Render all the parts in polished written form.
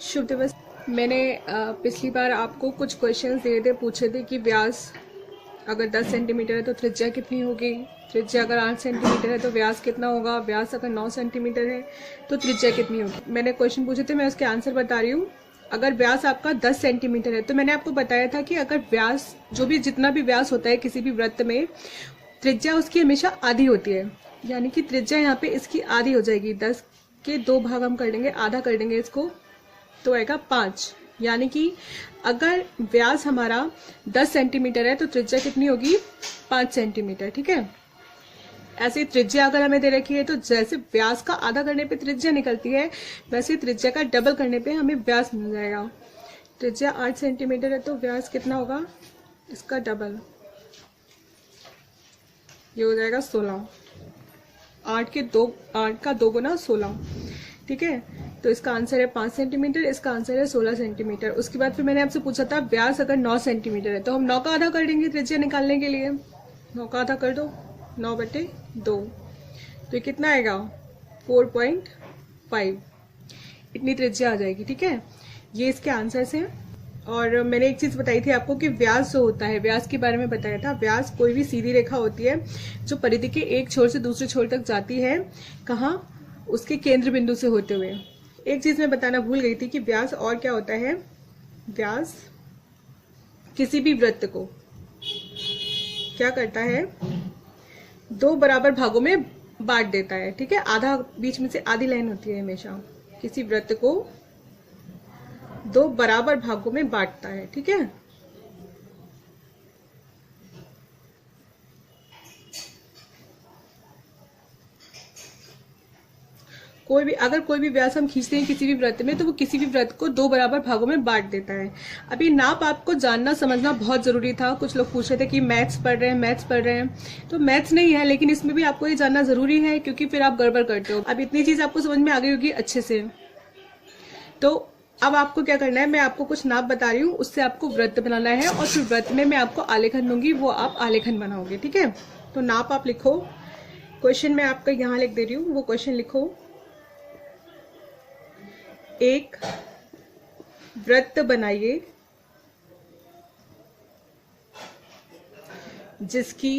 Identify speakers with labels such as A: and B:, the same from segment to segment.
A: शुभ दिवस। मैंने पिछली बार आपको कुछ क्वेश्चंस दिए थे, पूछे थे कि व्यास अगर 10 सेंटीमीटर है तो त्रिज्या कितनी होगी, त्रिज्या अगर 8 सेंटीमीटर है तो व्यास कितना होगा, व्यास अगर 9 सेंटीमीटर है तो त्रिज्या कितनी होगी। मैंने क्वेश्चन पूछे थे, मैं उसके आंसर बता रही हूँ। अगर व्यास आपका 10 सेंटीमीटर है तो मैंने आपको बताया था कि अगर व्यास जितना भी व्यास होता है किसी भी वृत्त में, त्रिज्या उसकी हमेशा आधी होती है। यानी कि त्रिज्या यहाँ पे इसकी आधी हो जाएगी। 10 के 2 भाग हम कर देंगे, आधा कर देंगे इसको, तो आएगा 5। यानी कि अगर व्यास हमारा 10 सेंटीमीटर है तो त्रिज्या कितनी होगी, 5 सेंटीमीटर। ठीक है, ऐसे त्रिज्या अगर हमें दे रखी है तो जैसे व्यास का आधा करने पे त्रिज्या निकलती है, वैसे त्रिज्या का डबल करने पे हमें व्यास मिल जाएगा। त्रिज्या 8 सेंटीमीटर है तो व्यास कितना होगा, इसका डबल, ये हो जाएगा 16। 8 का 2 गुना 16। ठीक है, तो इसका आंसर है 5 सेंटीमीटर, इसका आंसर है 16 सेंटीमीटर। उसके बाद फिर मैंने आपसे पूछा था व्यास अगर 9 सेंटीमीटर है तो हम 9 का आधा कर देंगे त्रिज्या निकालने के लिए। 9 का आधा कर दो, 9/2, तो ये कितना आएगा, 4.5। इतनी त्रिज्या आ जाएगी। ठीक है, ये इसके आंसर्स हैं। और मैंने एक चीज बताई थी आपको कि व्यास जो होता है, व्यास के बारे में बताया था। व्यास कोई भी सीधी रेखा होती है जो परिधि के एक छोर से दूसरे छोर तक जाती है, कहाँ, उसके केंद्र बिंदु से होते हुए। एक चीज मैं बताना भूल गई थी कि व्यास और क्या होता है। व्यास किसी भी वृत्त को क्या करता है, 2 बराबर भागों में बांट देता है। ठीक है, आधा, बीच में से आधी लाइन होती है हमेशा। किसी वृत्त को 2 बराबर भागों में बांटता है। ठीक है, अगर कोई भी व्यास हम खींचते हैं किसी भी वृत्त में, तो वो किसी भी वृत्त को 2 बराबर भागों में बांट देता है। अभी नाप आपको जानना समझना बहुत जरूरी था। कुछ लोग पूछ रहे थे कि मैथ्स पढ़ रहे हैं, तो मैथ्स नहीं है, लेकिन इसमें भी आपको ये जानना जरूरी है, क्योंकि फिर आप गड़बड़ करते हो। अब इतनी चीज आपको समझ में आ गई होगी अच्छे से। तो अब आपको क्या करना है, मैं आपको कुछ नाप बता रही हूँ, उससे आपको वृत्त बनाना है, और फिर वृत्त में मैं आपको आलेखन दूंगी, वो आप आलेखन बनाओगे। ठीक है, तो नाप आप लिखो। क्वेश्चन मैं आपका यहाँ लिख दे रही हूँ, वो क्वेश्चन लिखो। एक वृत्त बनाइए जिसकी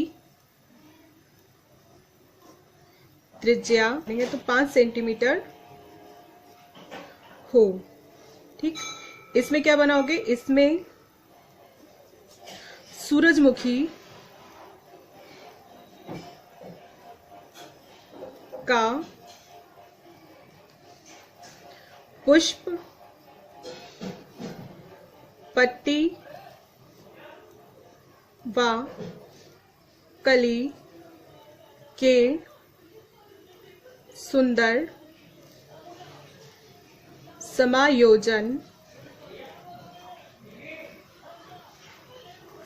A: त्रिज्या नहीं तो 5 सेंटीमीटर हो। ठीक, इसमें क्या बनाओगे, इसमें सूरजमुखी का पुष्प, पत्ती व कली के सुंदर समायोजन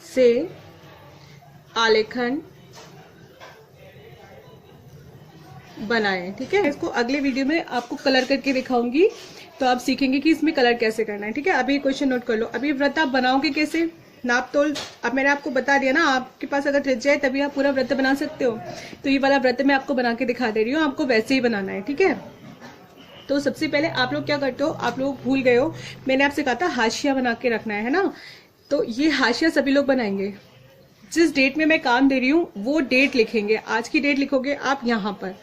A: से आलेखन बनाएं। ठीक है, इसको अगले वीडियो में आपको कलर करके दिखाऊंगी, तो आप सीखेंगे कि इसमें कलर कैसे करना है। ठीक है, अभी क्वेश्चन नोट कर लो। अभी वृत्त आप बनाओगे कैसे, नाप तोल अब मैंने आपको बता दिया ना। आपके पास अगर त्रिज्या है तभी आप पूरा वृत्त बना सकते हो। तो ये वाला वृत्त मैं आपको बना के दिखा दे रही हूँ, आपको वैसे ही बनाना है। ठीक है, तो सबसे पहले आप लोग क्या करते हो, आप लोग भूल गए हो, मैंने आपसे कहा था हाशिया बना के रखना है ना। तो ये हाशिया सभी लोग बनाएंगे। जिस डेट में मैं काम दे रही हूँ वो डेट लिखेंगे, आज की डेट लिखोगे आप यहाँ पर।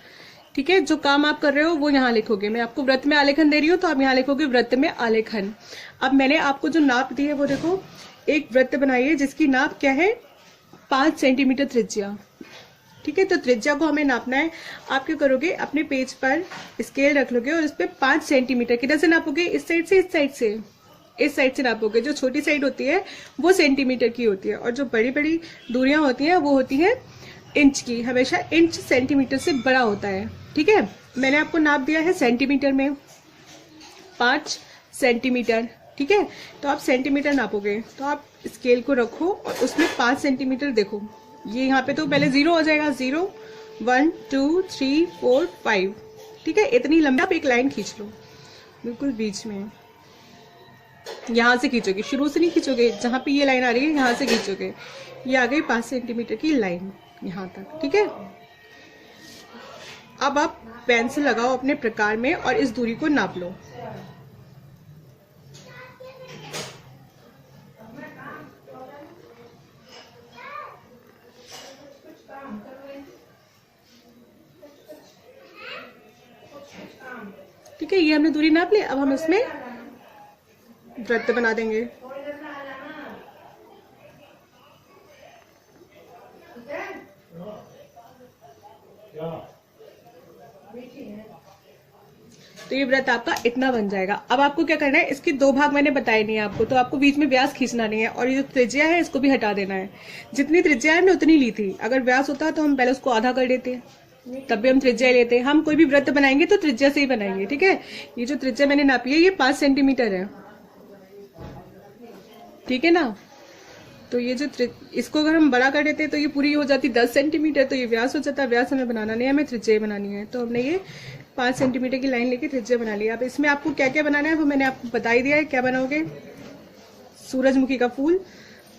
A: ठीक है, जो काम आप कर रहे हो वो यहाँ लिखोगे। मैं आपको वृत्त में आलेखन दे रही हूँ तो आप यहाँ लिखोगे वृत्त में आलेखन। अब मैंने आपको जो नाप दी है वो देखो, एक वृत्त बनाइए जिसकी नाप क्या है, 5 सेंटीमीटर त्रिज्या। ठीक है, तो त्रिज्या को हमें नापना है। आप क्या करोगे, अपने पेज पर स्केल रख लोगे और इस पे 5 सेंटीमीटर किधर से नापोगे, इस साइड से, इस साइड से नापोगे। जो छोटी साइड होती है वो सेंटीमीटर की होती है, और जो बड़ी बड़ी दूरियां होती हैं वो होती है इंच की। हमेशा इंच सेंटीमीटर से बड़ा होता है। ठीक है, मैंने आपको नाप दिया है सेंटीमीटर में, 5 सेंटीमीटर। ठीक है, तो आप सेंटीमीटर नापोगे, तो आप स्केल को रखो और उसमें 5 सेंटीमीटर देखो। ये यहाँ पे तो पहले 0 हो जाएगा, 0, 1, 2, 3, 4, 5। ठीक है, इतनी लंबी आप एक लाइन खींच लो, बिल्कुल बीच में। यहाँ से खींचोगे, शुरू से नहीं खींचोगे, जहां पे ये लाइन आ रही है यहाँ से खींचोगे। ये आ गई 5 सेंटीमीटर की लाइन यहाँ तक। ठीक है, अब आप पेंसिल लगाओ अपने प्रकार में और इस दूरी को नाप लो। ठीक है, ये हमने दूरी नाप ली। अब हम इसमें वृत्त बना देंगे। तो ये व्रत आपका इतना बन जाएगा। अब आपको क्या करना है, इसके 2 भाग मैंने बताए नहीं है आपको, तो आपको बीच में व्यास खींचना नहीं है, और ये जो त्रिज्या है इसको भी हटा देना है। जितनी त्रिज्या है हमने उतनी ली थी, अगर व्यास होता तो हम पहले उसको आधा कर देते, तब भी हम त्रिज्या लेते। हम कोई भी व्रत बनाएंगे तो त्रिज्या से ही बनाएंगे, ठीक है। ये जो त्रिज्या मैंने नापी है ये 5 सेंटीमीटर है, ठीक है ना। तो ये जो इसको अगर हम बड़ा कर देते तो ये पूरी हो जाती 10 सेंटीमीटर, तो ये व्यास हो जाता। व्यास हमें बनाना नहीं है, हमें त्रिज्या बनानी है। तो हमने ये 5 सेंटीमीटर की लाइन लेके त्रिज्या बना लिया। अब इसमें आपको क्या क्या बनाना है वो मैंने आपको बता ही दिया है। क्या बनाओगे, सूरजमुखी का फूल,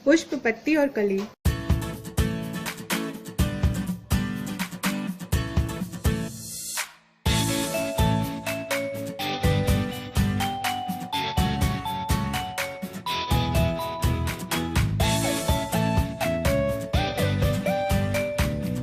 A: पुष्प, पत्ती और कली।